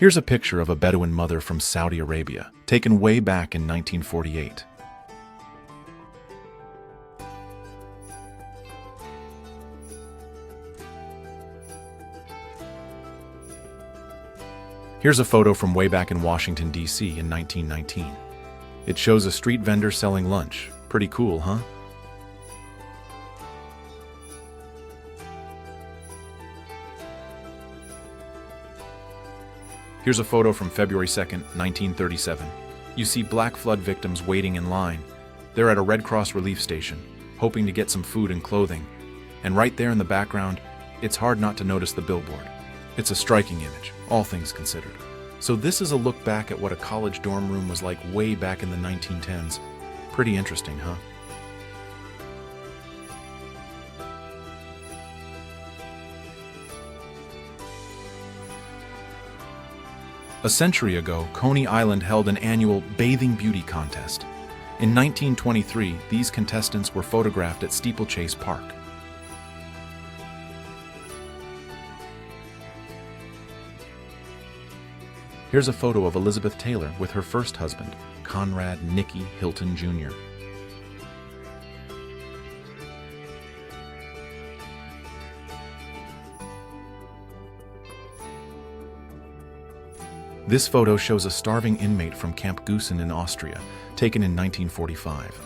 Here's a picture of a Bedouin mother from Saudi Arabia, taken way back in 1948. Here's a photo from way back in Washington, D.C. in 1919. It shows a street vendor selling lunch. Pretty cool, huh? Here's a photo from February 2nd, 1937. You see black flood victims waiting in line. They're at a Red Cross relief station, hoping to get some food and clothing. And right there in the background, it's hard not to notice the billboard. It's a striking image, all things considered. So this is a look back at what a college dorm room was like way back in the 1910s. Pretty interesting, huh? A century ago, Coney Island held an annual bathing beauty contest. In 1923, these contestants were photographed at Steeplechase Park. Here's a photo of Elizabeth Taylor with her first husband, Conrad Nicky Hilton Jr. This photo shows a starving inmate from Camp Gusen in Austria, taken in 1945.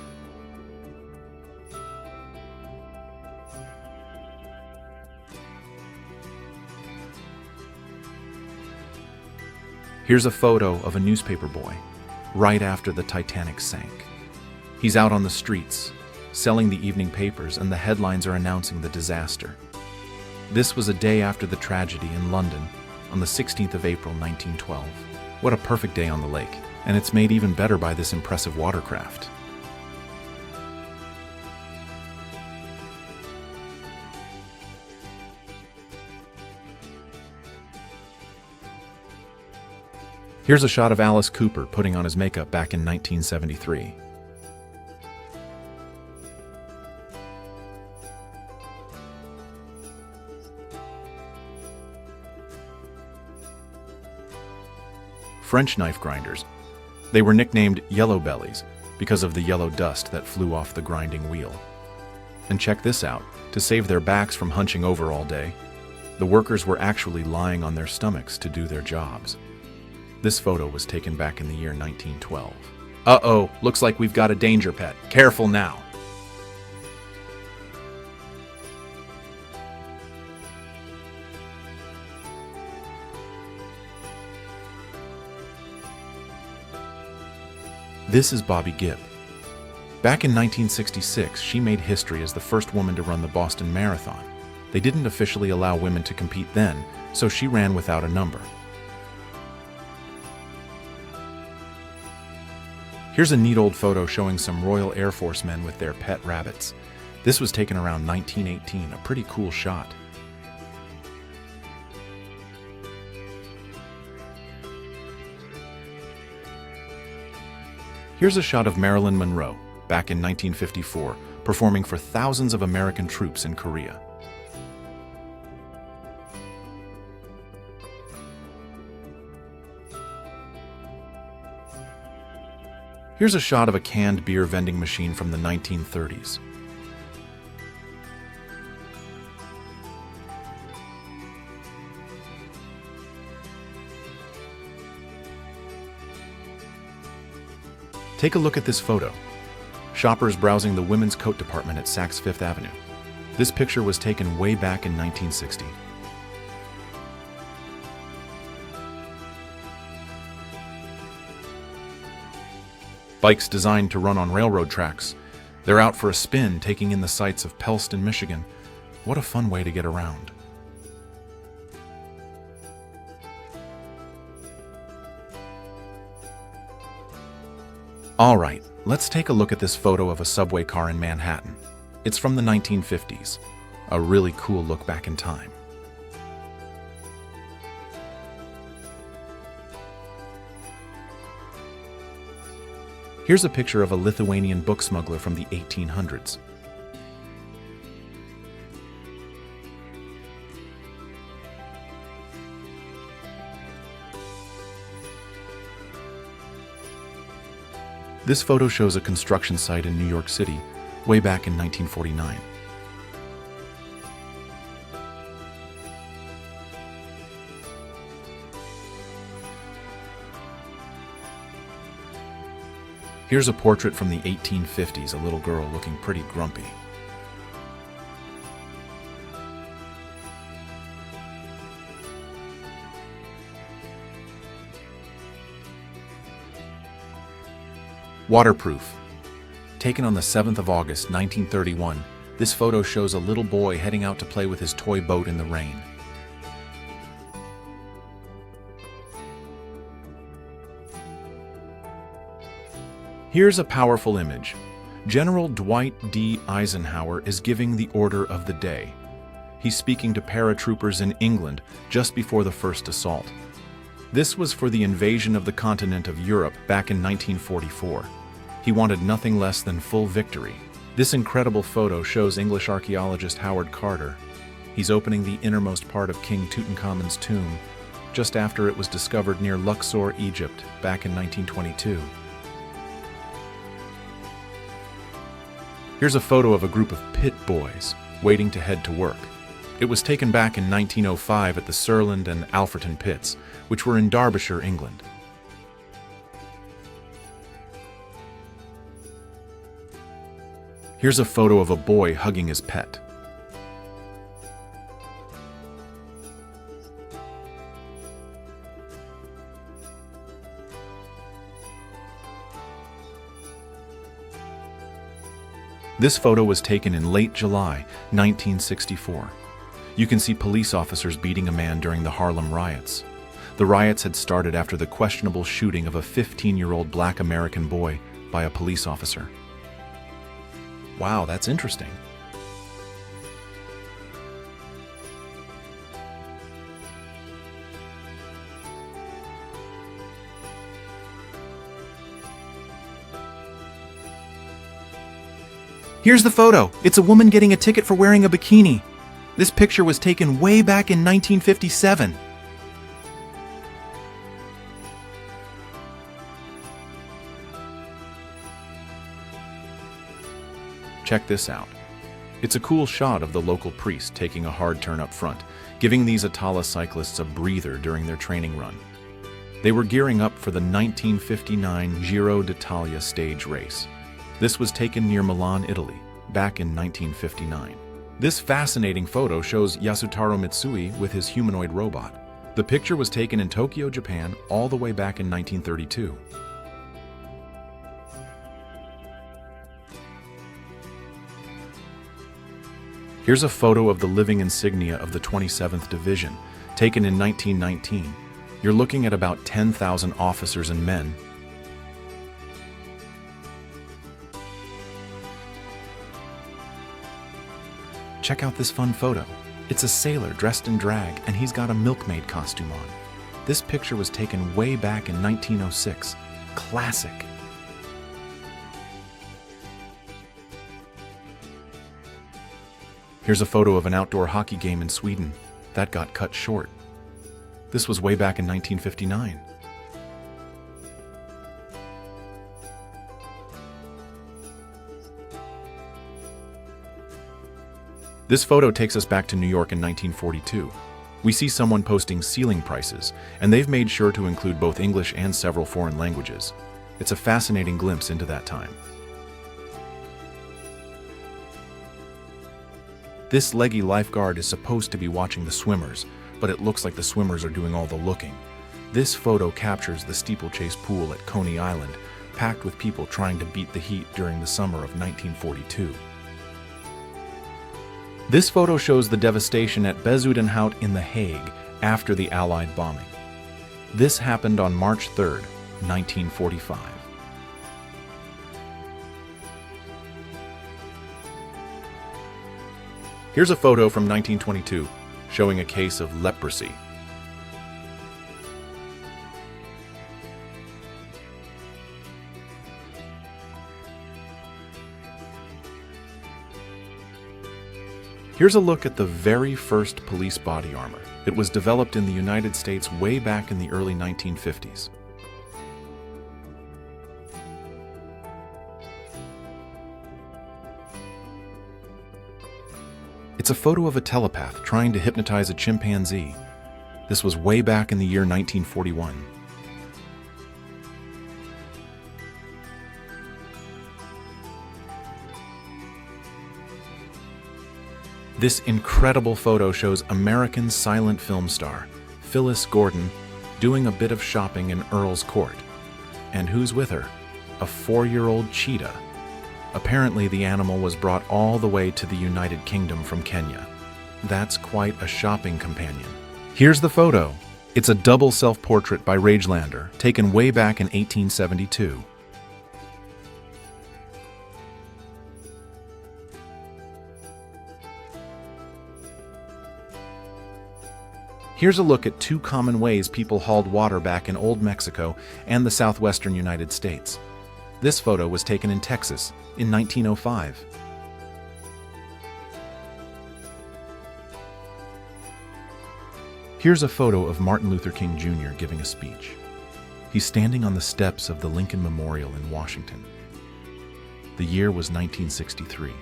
Here's a photo of a newspaper boy, right after the Titanic sank. He's out on the streets, selling the evening papers, and the headlines are announcing the disaster. This was a day after the tragedy in London, on the 16th of April, 1912. What a perfect day on the lake, and it's made even better by this impressive watercraft. Here's a shot of Alice Cooper putting on his makeup back in 1973. French knife grinders. They were nicknamed yellow bellies because of the yellow dust that flew off the grinding wheel. And check this out, to save their backs from hunching over all day, the workers were actually lying on their stomachs to do their jobs. This photo was taken back in the year 1912. Uh-oh, looks like we've got a danger pet. Careful now. This is Bobby Gibb. Back in 1966, she made history as the first woman to run the Boston Marathon. They didn't officially allow women to compete then, so she ran without a number. Here's a neat old photo showing some Royal Air Force men with their pet rabbits. This was taken around 1918, a pretty cool shot. Here's a shot of Marilyn Monroe, back in 1954, performing for thousands of American troops in Korea. Here's a shot of a canned beer vending machine from the 1930s. Take a look at this photo. Shoppers browsing the women's coat department at Saks Fifth Avenue. This picture was taken way back in 1960. Bikes designed to run on railroad tracks. They're out for a spin, taking in the sights of Pellston, Michigan. What a fun way to get around. All right, let's take a look at this photo of a subway car in Manhattan. It's from the 1950s. A really cool look back in time. Here's a picture of a Lithuanian book smuggler from the 1800s. This photo shows a construction site in New York City, way back in 1949. Here's a portrait from the 1850s, a little girl looking pretty grumpy. Waterproof. Taken on the 7th of August, 1931, this photo shows a little boy heading out to play with his toy boat in the rain. Here's a powerful image. General Dwight D. Eisenhower is giving the order of the day. He's speaking to paratroopers in England just before the first assault. This was for the invasion of the continent of Europe back in 1944. He wanted nothing less than full victory. This incredible photo shows English archaeologist Howard Carter. He's opening the innermost part of King Tutankhamun's tomb, just after it was discovered near Luxor, Egypt, back in 1922. Here's a photo of a group of pit boys waiting to head to work. It was taken back in 1905 at the Surland and Alfreton pits, which were in Derbyshire, England. Here's a photo of a boy hugging his pet. This photo was taken in late July, 1964. You can see police officers beating a man during the Harlem riots. The riots had started after the questionable shooting of a 15-year-old black American boy by a police officer. Wow, that's interesting. Here's the photo. It's a woman getting a ticket for wearing a bikini. This picture was taken way back in 1957. Check this out. It's a cool shot of the local priest taking a hard turn up front, giving these Atala cyclists a breather during their training run. They were gearing up for the 1959 Giro d'Italia stage race. This was taken near Milan, Italy, back in 1959. This fascinating photo shows Yasutaro Mitsui with his humanoid robot. The picture was taken in Tokyo, Japan, all the way back in 1932. Here's a photo of the living insignia of the 27th Division, taken in 1919. You're looking at about 10,000 officers and men. Check out this fun photo. It's a sailor dressed in drag, and he's got a milkmaid costume on. This picture was taken way back in 1906. Classic. Here's a photo of an outdoor hockey game in Sweden. That got cut short. This was way back in 1959. This photo takes us back to New York in 1942. We see someone posting ceiling prices, and they've made sure to include both English and several foreign languages. It's a fascinating glimpse into that time. This leggy lifeguard is supposed to be watching the swimmers, but it looks like the swimmers are doing all the looking. This photo captures the steeplechase pool at Coney Island, packed with people trying to beat the heat during the summer of 1942. This photo shows the devastation at Bezuidenhout in The Hague after the Allied bombing. This happened on March 3rd, 1945. Here's a photo from 1922 showing a case of leprosy. Here's a look at the very first police body armor. It was developed in the United States way back in the early 1950s. It's a photo of a telepath trying to hypnotize a chimpanzee. This was way back in the year 1941. This incredible photo shows American silent film star Phyllis Gordon doing a bit of shopping in Earl's Court. And who's with her? A 4-year-old cheetah. Apparently, the animal was brought all the way to the United Kingdom from Kenya. That's quite a shopping companion. Here's the photo. It's a double self-portrait by Ragelander, taken way back in 1872. Here's a look at 2 common ways people hauled water back in Old Mexico and the southwestern United States. This photo was taken in Texas in 1905. Here's a photo of Martin Luther King Jr. giving a speech. He's standing on the steps of the Lincoln Memorial in Washington. The year was 1963.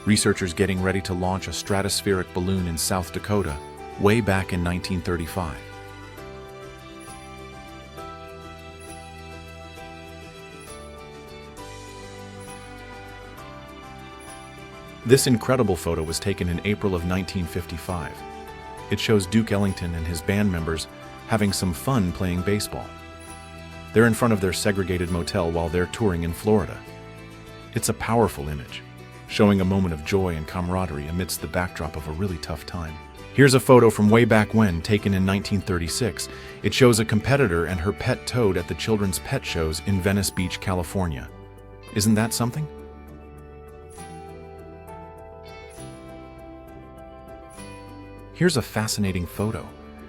Researchers getting ready to launch a stratospheric balloon in South Dakota way back in 1935. This incredible photo was taken in April of 1955. It shows Duke Ellington and his band members having some fun playing baseball. They're in front of their segregated motel while they're touring in Florida. It's a powerful image, showing a moment of joy and camaraderie amidst the backdrop of a really tough time. Here's a photo from way back when, taken in 1936. It shows a competitor and her pet toad at the children's pet shows in Venice Beach, California. Isn't that something? Here's a fascinating photo.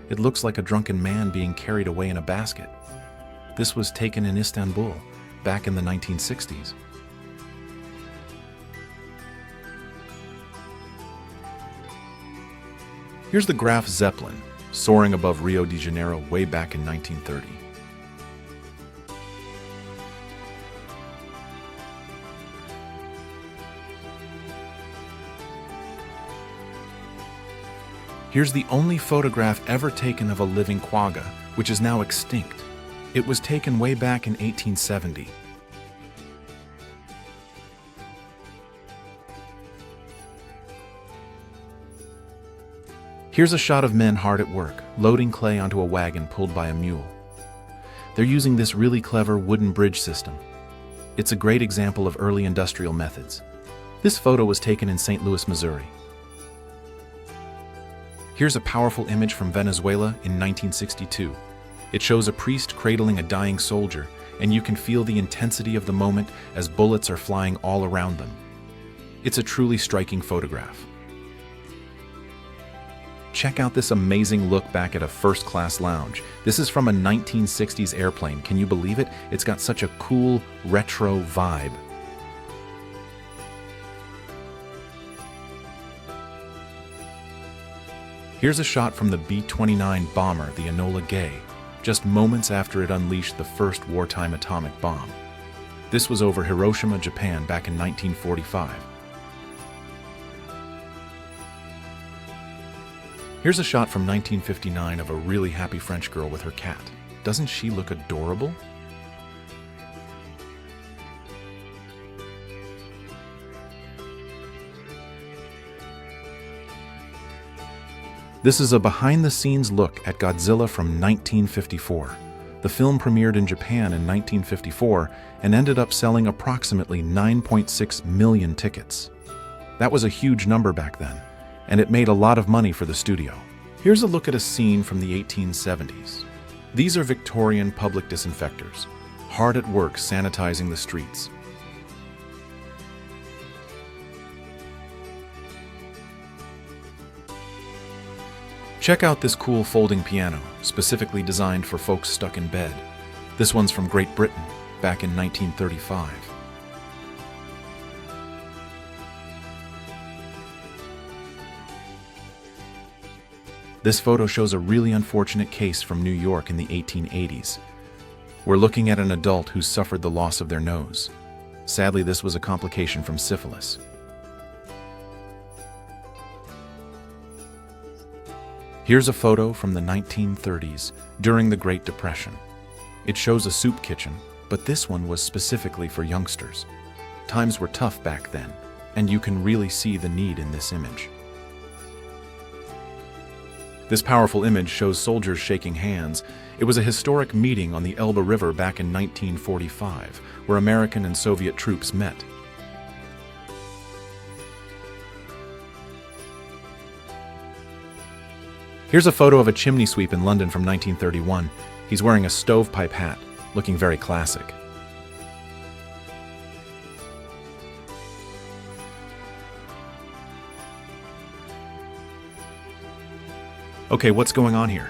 It looks like a drunken man being carried away in a basket. This was taken in Istanbul, back in the 1960s. Here's the Graf Zeppelin, soaring above Rio de Janeiro way back in 1930. Here's the only photograph ever taken of a living quagga, which is now extinct. It was taken way back in 1870. Here's a shot of men hard at work, loading clay onto a wagon pulled by a mule. They're using this really clever wooden bridge system. It's a great example of early industrial methods. This photo was taken in St. Louis, Missouri. Here's a powerful image from Venezuela in 1962. It shows a priest cradling a dying soldier, and you can feel the intensity of the moment as bullets are flying all around them. It's a truly striking photograph. Check out this amazing look back at a first-class lounge. This is from a 1960s airplane. Can you believe it? It's got such a cool, retro vibe. Here's a shot from the B-29 bomber, the Enola Gay, just moments after it unleashed the first wartime atomic bomb. This was over Hiroshima, Japan, back in 1945. Here's a shot from 1959 of a really happy French girl with her cat. Doesn't she look adorable? This is a behind-the-scenes look at Godzilla from 1954. The film premiered in Japan in 1954 and ended up selling approximately 9.6 million tickets. That was a huge number back then, and it made a lot of money for the studio. Here's a look at a scene from the 1870s. These are Victorian public disinfectors, hard at work sanitizing the streets. Check out this cool folding piano, specifically designed for folks stuck in bed. This one's from Great Britain, back in 1935. This photo shows a really unfortunate case from New York in the 1880s. We're looking at an adult who suffered the loss of their nose. Sadly, this was a complication from syphilis. Here's a photo from the 1930s, during the Great Depression. It shows a soup kitchen, but this one was specifically for youngsters. Times were tough back then, and you can really see the need in this image. This powerful image shows soldiers shaking hands. It was a historic meeting on the Elbe River back in 1945, where American and Soviet troops met. Here's a photo of a chimney sweep in London from 1931. He's wearing a stovepipe hat, looking very classic. Okay, what's going on here?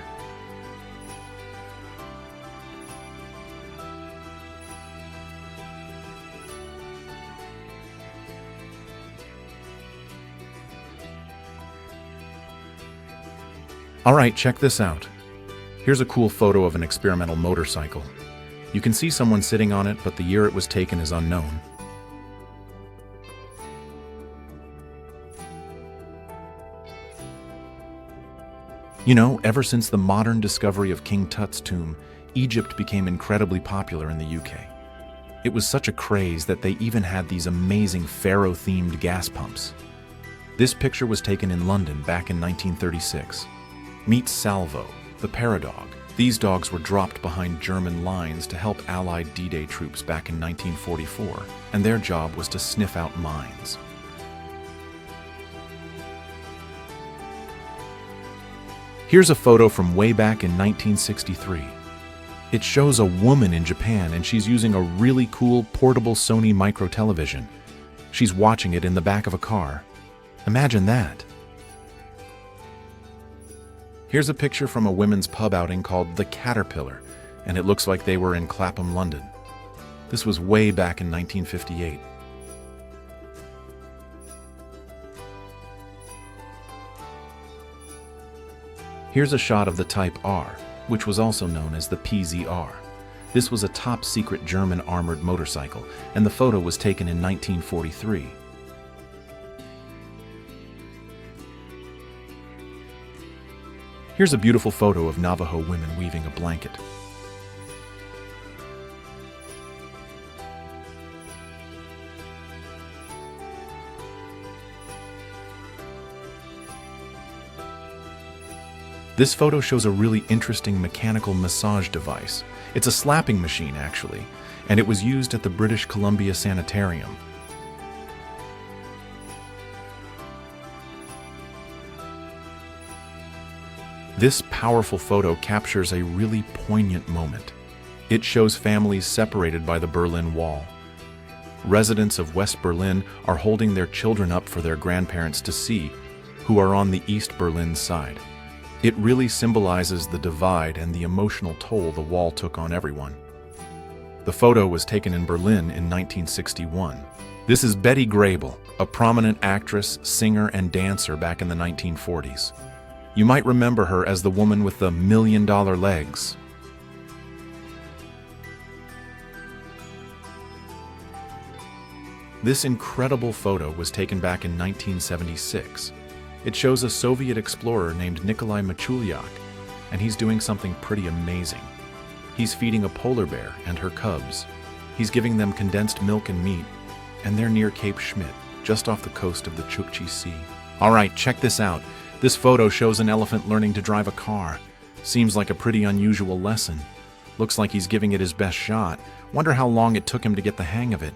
Alright, check this out. Here's a cool photo of an experimental motorcycle. You can see someone sitting on it, but the year it was taken is unknown. You know, ever since the modern discovery of King Tut's tomb, Egypt became incredibly popular in the UK. It was such a craze that they even had these amazing pharaoh-themed gas pumps. This picture was taken in London back in 1936. Meet Salvo, the paradog. These dogs were dropped behind German lines to help Allied D-Day troops back in 1944, and their job was to sniff out mines. Here's a photo from way back in 1963. It shows a woman in Japan, and she's using a really cool portable Sony micro television. She's watching it in the back of a car. Imagine that. Here's a picture from a women's pub outing called The Caterpillar, and it looks like they were in Clapham, London. This was way back in 1958. Here's a shot of the Type R, which was also known as the PZR. This was a top-secret German armored motorcycle, and the photo was taken in 1943. Here's a beautiful photo of Navajo women weaving a blanket. This photo shows a really interesting mechanical massage device. It's a slapping machine, actually, and it was used at the British Columbia Sanitarium. This powerful photo captures a really poignant moment. It shows families separated by the Berlin Wall. Residents of West Berlin are holding their children up for their grandparents to see, who are on the East Berlin side. It really symbolizes the divide and the emotional toll the wall took on everyone. The photo was taken in Berlin in 1961. This is Betty Grable, a prominent actress, singer, and dancer back in the 1940s. You might remember her as the woman with the million-dollar legs. This incredible photo was taken back in 1976. It shows a Soviet explorer named Nikolai Machulyak, and he's doing something pretty amazing. He's feeding a polar bear and her cubs. He's giving them condensed milk and meat, and they're near Cape Schmidt, just off the coast of the Chukchi Sea. All right, check this out. This photo shows an elephant learning to drive a car. Seems like a pretty unusual lesson. Looks like he's giving it his best shot. Wonder how long it took him to get the hang of it.